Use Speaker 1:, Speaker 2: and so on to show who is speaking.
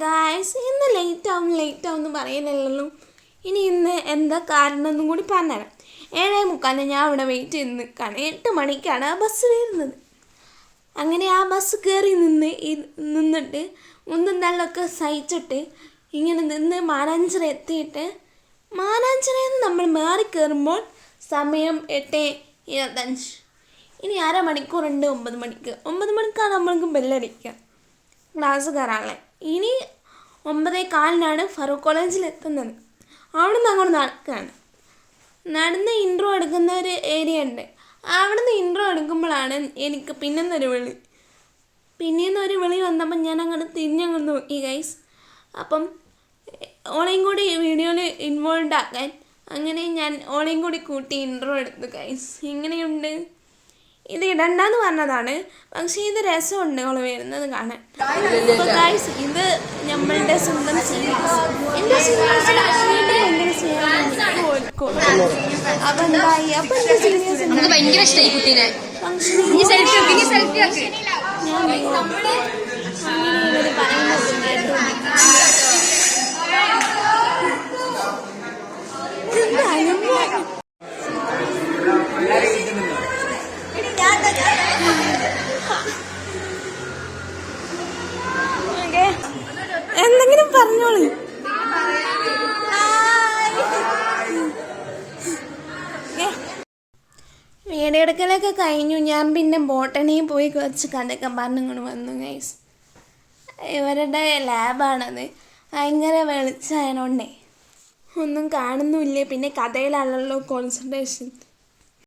Speaker 1: Guys ഇന്ന് late ആവും എന്ന് പറയുന്നില്ലല്ലോ. ഇന്ന് എന്താ കാരണം എന്നും കൂടി പറഞ്ഞുതരാം. 7:45 ഞാൻ അവിടെ വെയിറ്റ് ചെയ്ത് നിൽക്കുകയാണ്. 8 മണിക്കാണ് ആ ബസ് വരുന്നത്. അങ്ങനെ ആ ബസ് കയറി നിന്നിട്ട് മുന്തും തള്ളൊക്കെ സഹിച്ചിട്ട് ഇങ്ങനെ നിന്ന് മാനാഞ്ചിറ എത്തിയിട്ട് മാനാഞ്ചിറയിൽ നിന്ന് നമ്മൾ മാറി കയറുമ്പോൾ സമയം 8:25. ഇനി അരമണിക്കൂറുണ്ട് 9 മണിക്ക്. 9 മണിക്കാണ് നമ്മൾക്ക് ബെല്ലടിക്കുക ക്ലാസ് കയറാനുള്ളത്. ഇനി 9:15 ഫറൂഖ് കോളേജിൽ എത്തുന്നത്. അവിടെ നിന്ന് അങ്ങോട്ട് നടക്കുകയാണ്. നടന്ന് ഇൻട്രോ എടുക്കുന്ന ഒരു ഏരിയ ഉണ്ട്. അവിടെ നിന്ന് ഇൻട്രോ എടുക്കുമ്പോഴാണ് എനിക്ക് പിന്നൊരു വിളി വന്നപ്പം ഞാൻ അങ്ങോട്ട് തിരിഞ്ഞങ്ങോട്ട് നോക്കി ഗൈസ്. അപ്പം ഓളെയും കൂടി വീഡിയോയിൽ ഇൻവോൾവ് ആക്കാൻ അങ്ങനെ ഞാൻ ഓളെയും കൂടി കൂട്ടി ഇൻട്രോ എടുത്തു ഗൈസ്. എങ്ങനെയുണ്ട്? ഇത് ഇടണ്ടെന്ന് പറഞ്ഞതാണ്, പക്ഷേ ഇത് രസമുണ്ട് ഓള് വരുന്നത് കാണാൻ. അപ്പോൾ ഗൈസ് ഇത് നമ്മളുടെ സ്വന്തം സീരീസ്. എൻ്റെ സീരീസ് ഭയങ്കര അപ്പം എന്തായി അപ്പം എൻ്റെ സീരീസ് ഇവർ പറയുന്നത് എന്തെങ്കിലും പറഞ്ഞോളൂ. വീഡിയോ എടുക്കലൊക്കെ കഴിഞ്ഞു. ഞാൻ പിന്നെ ബോട്ടണിയിൽ പോയി കുറച്ച് കഥയൊക്കെ പറഞ്ഞിങ്ങോട്ട് വന്നു ഗൈസ്. ഇവരുടെ ലാബാണത്. ഭയങ്കര വെളിച്ചമായതുകൊണ്ടേ ഒന്നും കാണുന്നുമില്ല. പിന്നെ കഥയിലാണല്ലോ കോൺസെൻട്രേഷൻ.